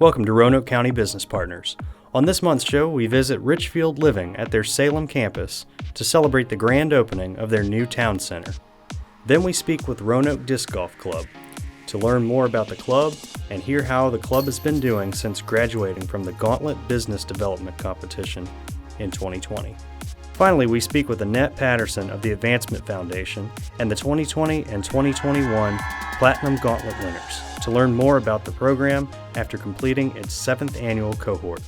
Welcome to Roanoke County Business Partners. On this month's show, we visit Richfield Living at their Salem campus to celebrate the grand opening of their new town center. Then we speak with Roanoke Disc Golf Club to learn more about the club and hear how the club has been doing since graduating from the Gauntlet Business Development Competition in 2020. Finally, we speak with Annette Patterson of the Advancement Foundation and the 2020 and 2021 Platinum Gauntlet winners to learn more about the program after completing its 7th annual cohort.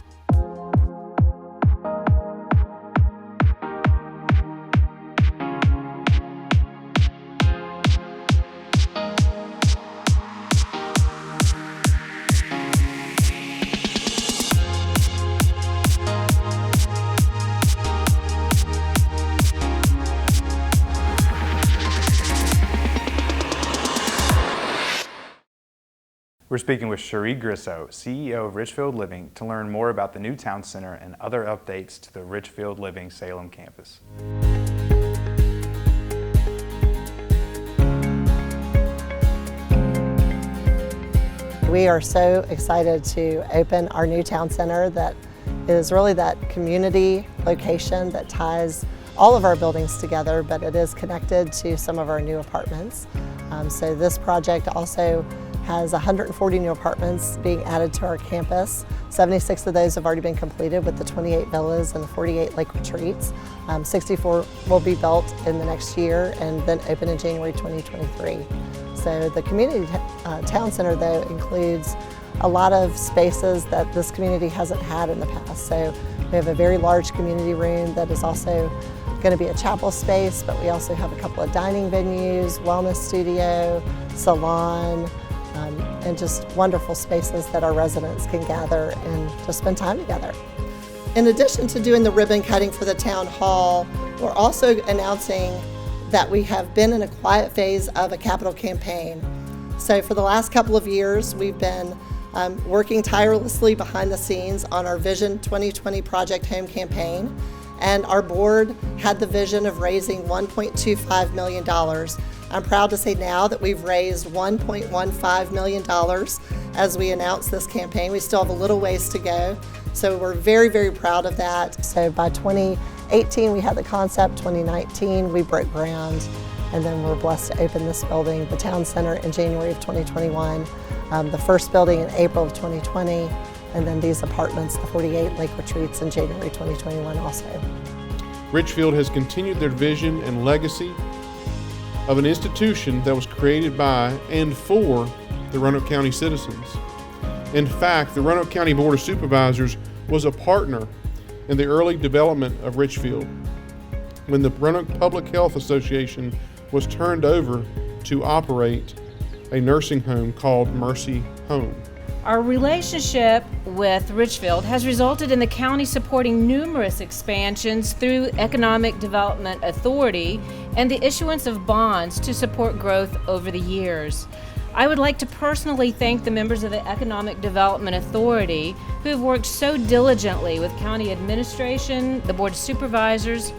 We're speaking with Cherie Grisso, CEO of Richfield Living, to learn more about the new town center and other updates to the Richfield Living Salem campus. We are so excited to open our new town center that is really that community location that ties all of our buildings together, but it is connected to some of our new apartments. So this project also has 140 new apartments being added to our campus. 76 of those have already been completed with the 28 villas and the 48 lake retreats. 64 will be built in the next year and then open in January 2023. So the community town center though includes a lot of spaces that this community hasn't had in the past. So we have a very large community room that is also going to be a chapel space, but we also have a couple of dining venues, wellness studio, salon, and just wonderful spaces that our residents can gather and just spend time together. In addition to doing the ribbon cutting for the town hall, we're also announcing that we have been in a quiet phase of a capital campaign. So for the last couple of years, we've been working tirelessly behind the scenes on our Vision 2020 Project Home campaign, and our board had the vision of raising $1.25 million. I'm proud to say now that we've raised $1.15 million as we announce this campaign. We still have a little ways to go, so we're very, very proud of that. So by 2018 we had the concept, 2019 we broke ground, and then we're blessed to open this building, the town center, in January of 2021, the first building in April of 2020, and then these apartments, the 48 lake retreats, in January 2021 also. Richfield has continued their vision and legacy of an institution that was created by and for the Roanoke County citizens. In fact, the Roanoke County Board of Supervisors was a partner in the early development of Richfield when the Roanoke Public Health Association was turned over to operate a nursing home called Mercy Home. Our relationship with Richfield has resulted in the county supporting numerous expansions through Economic Development Authority and the issuance of bonds to support growth over the years. I would like to personally thank the members of the Economic Development Authority who have worked so diligently with county administration, the Board of Supervisors,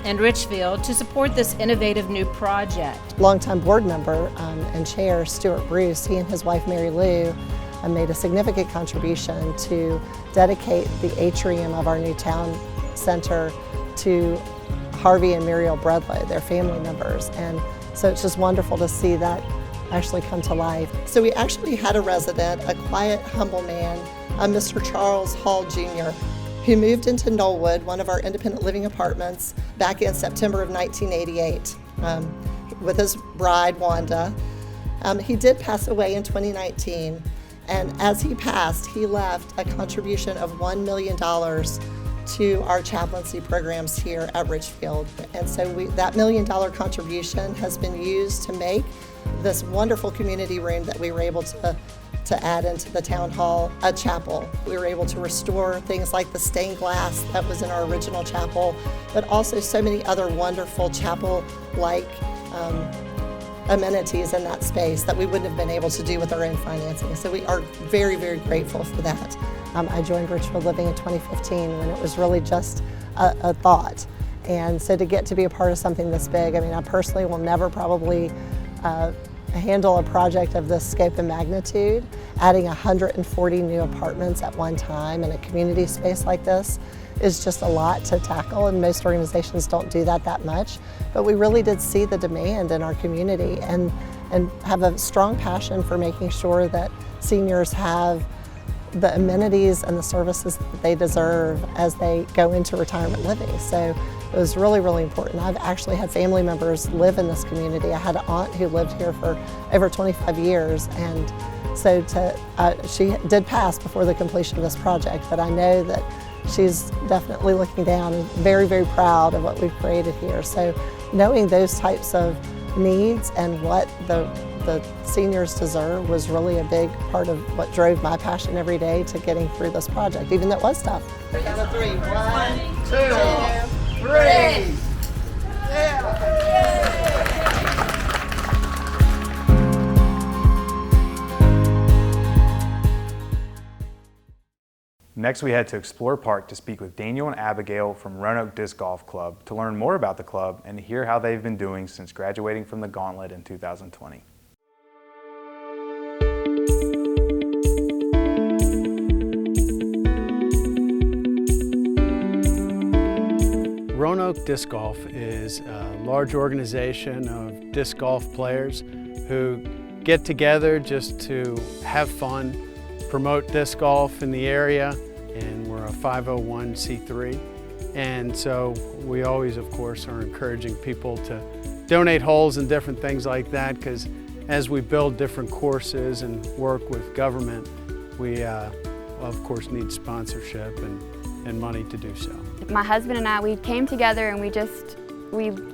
and Richfield to support this innovative new project. Longtime board member and chair Stuart Bruce, he and his wife Mary Lou made a significant contribution to dedicate the atrium of our new town center to Harvey and Muriel Bredlow, their family members. And so it's just wonderful to see that actually come to life. So we actually had a resident, a quiet, humble man, Mr. Charles Hall Jr., who moved into Knollwood, one of our independent living apartments, back in September of 1988 with his bride, Wanda. He did pass away in 2019. And as he passed, he left a contribution of $1 million to our chaplaincy programs here at Richfield. And so that $1 million contribution has been used to make this wonderful community room that we were able to add into the town hall a chapel. We were able to restore things like the stained glass that was in our original chapel, but also so many other wonderful chapel-like amenities in that space that we wouldn't have been able to do with our own financing. So we are very, very grateful for that. I joined Richfield Living in 2015 when it was really just a thought. And so to get to be a part of something this big, I mean, I personally will never probably handle a project of this scope and magnitude, adding 140 new apartments at one time in a community space like this is just a lot to tackle, and most organizations don't do that much. But we really did see the demand in our community and have a strong passion for making sure that seniors have the amenities and the services that they deserve as they go into retirement living. So it was really, really important. I've actually had family members live in this community. I had an aunt who lived here for over 25 years, and so she did pass before the completion of this project, but I know that she's definitely looking down and very, very proud of what we've created here. So knowing those types of needs and what the seniors deserve was really a big part of what drove my passion every day to getting through this project, even though it was tough. Count of three. 1, 2, 3. Next, we head to Explore Park to speak with Daniel and Abigail from Roanoke Disc Golf Club to learn more about the club and to hear how they've been doing since graduating from the Gauntlet in 2020. Roanoke Disc Golf is a large organization of disc golf players who get together just to have fun, promote disc golf in the area, and we're a 501c3. And so we always, of course, are encouraging people to donate holes and different things like that, because as we build different courses and work with government, we, of course, need sponsorship and money to do so. My husband and I, we came together and we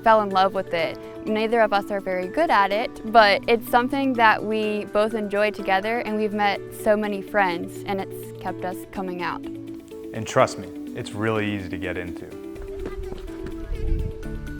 fell in love with it. Neither of us are very good at it, but it's something that we both enjoy together, and we've met so many friends, and it's kept us coming out. And trust me, it's really easy to get into.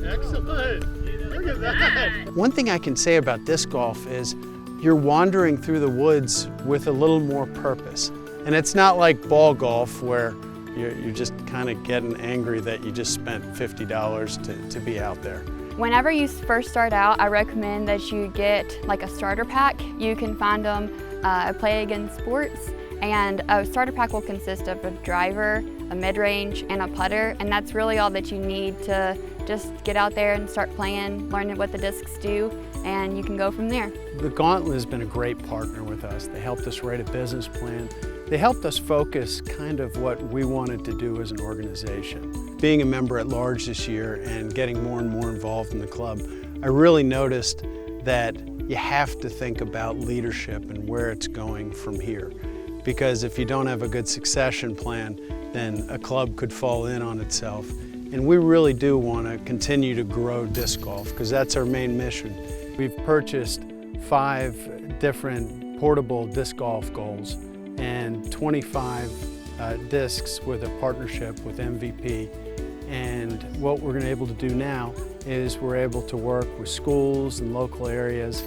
Excellent! Look at that! One thing I can say about disc golf is you're wandering through the woods with a little more purpose. And it's not like ball golf where you're just kind of getting angry that you just spent $50 to be out there. Whenever you first start out, I recommend that you get like a starter pack. You can find them at Play Again Sports, and a starter pack will consist of a driver, a mid-range, and a putter, and that's really all that you need to just get out there and start playing, learning what the discs do, and you can go from there. The Gauntlet has been a great partner with us. They helped us write a business plan. They helped us focus kind of what we wanted to do as an organization. Being a member at large this year and getting more and more involved in the club, I really noticed that you have to think about leadership and where it's going from here. Because if you don't have a good succession plan, then a club could fall in on itself. And we really do want to continue to grow disc golf, because that's our main mission. We've purchased 5 different portable disc golf goals and 25 discs with a partnership with MVP. And what we're going to be able to do now is we're able to work with schools and local areas.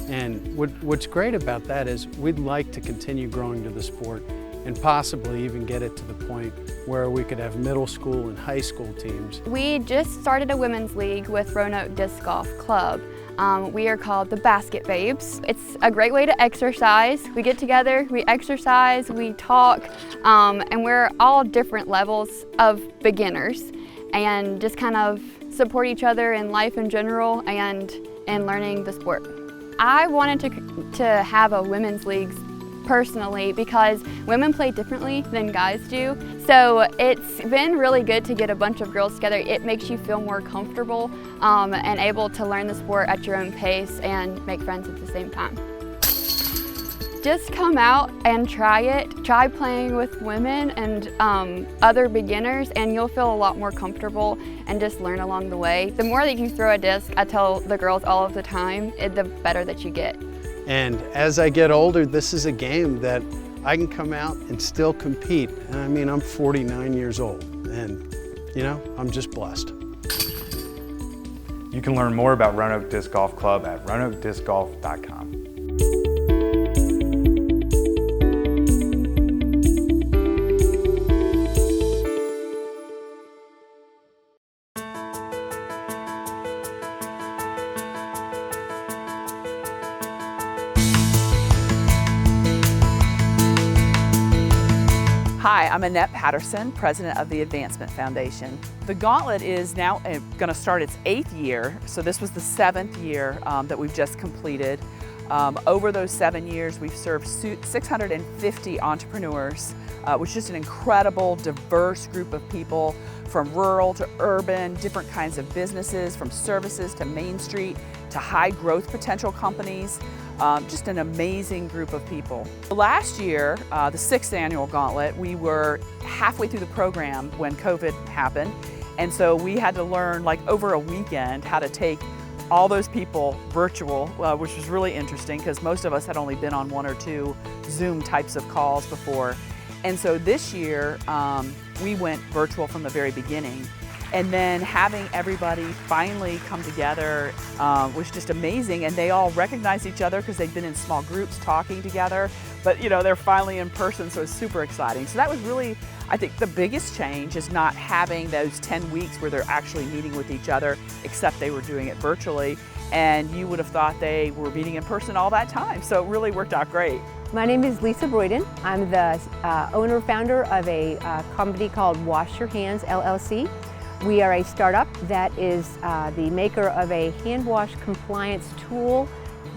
And what's great about that is we'd like to continue growing to the sport and possibly even get it to the point where we could have middle school and high school teams. We just started a women's league with Roanoke Disc Golf Club. We are called the Basket Babes. It's a great way to exercise. We get together, we exercise, we talk, and we're all different levels of beginners, and just kind of support each other in life in general and in learning the sport. I wanted to have a women's league personally because women play differently than guys do. So it's been really good to get a bunch of girls together. It makes you feel more comfortable and able to learn the sport at your own pace and make friends at the same time. Just come out and try it. Try playing with women and other beginners, and you'll feel a lot more comfortable and just learn along the way. The more that you throw a disc, I tell the girls all of the time, the better that you get. And as I get older, this is a game that I can come out and still compete. And I mean, I'm 49 years old, and you know, I'm just blessed. You can learn more about Roanoke Disc Golf Club at roanokediscgolf.com. Hi, I'm Annette Patterson, president of the Advancement Foundation. The Gauntlet is now going to start its 8th year, so this was the 7th year that we've just completed. Over those 7 years, we've served 650 entrepreneurs, which is just an incredible, diverse group of people from rural to urban, different kinds of businesses, from services to Main Street to high growth potential companies. Just an amazing group of people. Last year, the 6th annual Gauntlet, we were halfway through the program when COVID happened. And so we had to learn, like over a weekend, how to take all those people virtual, which was really interesting because most of us had only been on 1 or 2 Zoom types of calls before. And so this year, we went virtual from the very beginning. And then having everybody finally come together was just amazing, and they all recognized each other because they'd been in small groups talking together, but you know, they're finally in person, so it's super exciting. So that was really, I think, the biggest change is not having those 10 weeks where they're actually meeting with each other, except they were doing it virtually, and you would have thought they were meeting in person all that time, so it really worked out great. My name is Lisa Broyden. I'm the owner-founder of a company called Wash Your Hands, LLC. We are a startup that is the maker of a hand wash compliance tool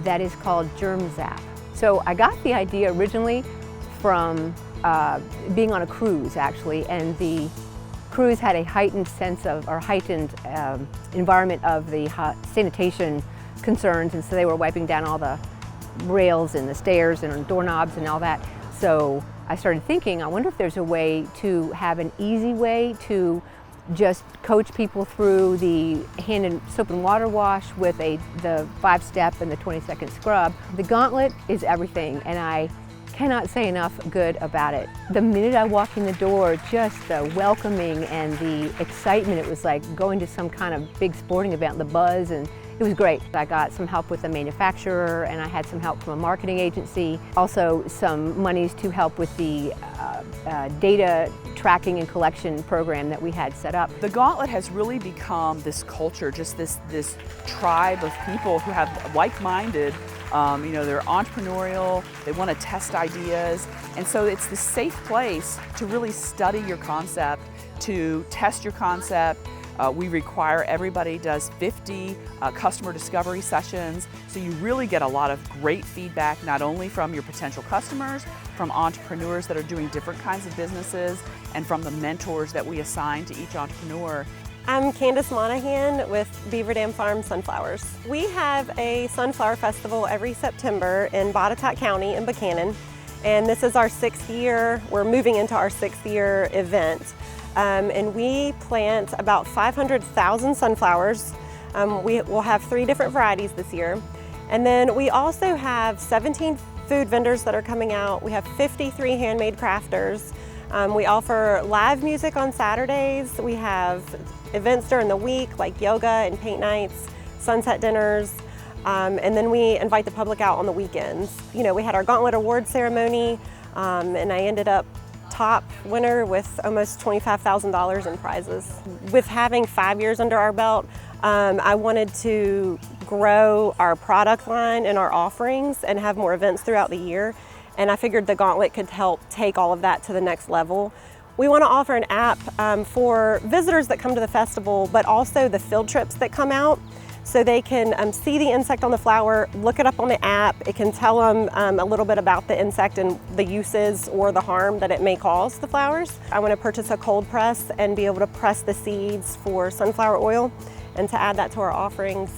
that is called GermZap. So I got the idea originally from being on a cruise, actually, and the cruise had a heightened sense of, or heightened environment of the sanitation concerns, and so they were wiping down all the rails and the stairs and doorknobs and all that. So I started thinking, I wonder if there's a way to have an easy way to just coach people through the hand and soap and water wash with the 5-step and the 20-second scrub. The Gauntlet is everything, and I cannot say enough good about it. The minute I walked in the door, just the welcoming and the excitement, it was like going to some kind of big sporting event, the buzz, and it was great. I got some help with the manufacturer, and I had some help from a marketing agency. Also some monies to help with the data tracking and collection program that we had set up. The Gauntlet has really become this culture, just this tribe of people who have like-minded, you know, they're entrepreneurial, they want to test ideas, and so it's this safe place to really study your concept, to test your concept. We require everybody does 50 customer discovery sessions, so you really get a lot of great feedback, not only from your potential customers, from entrepreneurs that are doing different kinds of businesses, and from the mentors that we assign to each entrepreneur. I'm Candace Monahan with Beaver Dam Farm Sunflowers. We have a sunflower festival every September in Botetourt County in Buchanan, and this is our 6th year. We're moving into our 6th year event. And we plant about 500,000 sunflowers. We will have 3 different varieties this year. And then we also have 17 food vendors that are coming out. We have 53 handmade crafters. We offer live music on Saturdays. We have events during the week like yoga and paint nights, sunset dinners, and then we invite the public out on the weekends. You know, we had our Gauntlet Award ceremony, and I ended up top winner with almost $25,000 in prizes. With having 5 years under our belt, I wanted to grow our product line and our offerings and have more events throughout the year. And I figured the Gauntlet could help take all of that to the next level. We want to offer an app for visitors that come to the festival, but also the field trips that come out, so they can see the insect on the flower, look it up on the app. It can tell them a little bit about the insect and the uses or the harm that it may cause the flowers. I want to purchase a cold press and be able to press the seeds for sunflower oil and to add that to our offerings.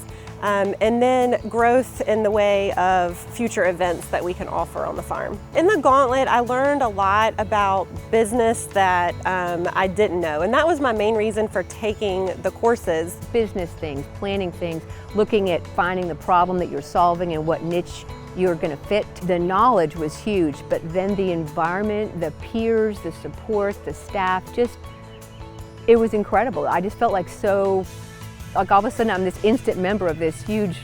And then growth in the way of future events that we can offer on the farm. In the Gauntlet, I learned a lot about business that I didn't know, and that was my main reason for taking the courses. Business things, planning things, looking at finding the problem that you're solving and what niche you're going to fit. The knowledge was huge, but then the environment, the peers, the support, the staff, just, it was incredible. I just felt like all of a sudden I'm this instant member of this huge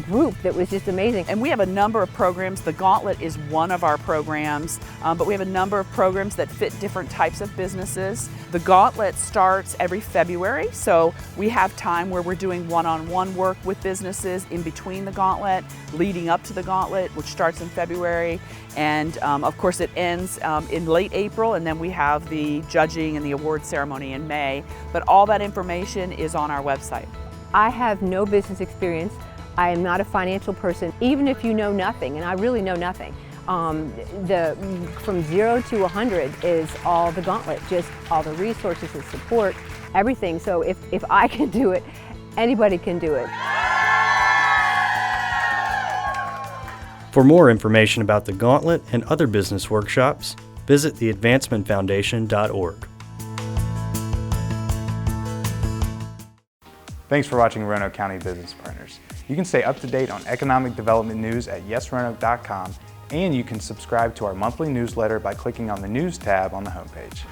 group that was just amazing. And we have a number of programs. The Gauntlet is one of our programs, but we have a number of programs that fit different types of businesses. The Gauntlet starts every February, so we have time where we're doing one-on-one work with businesses in between the Gauntlet, leading up to the Gauntlet, which starts in February. And of course it ends in late April, and then we have the judging and the award ceremony in May. But all that information is on our website. I have no business experience. I am not a financial person. Even if you know nothing, and I really know nothing, from 0 to 100 is all the Gauntlet, just all the resources and support, everything. So if I can do it, anybody can do it. For more information about the Gauntlet and other business workshops, visit theadvancementfoundation.org. Thanks for watching Roanoke County Business Partners. You can stay up to date on economic development news at yesroanoke.com, and you can subscribe to our monthly newsletter by clicking on the News tab on the homepage.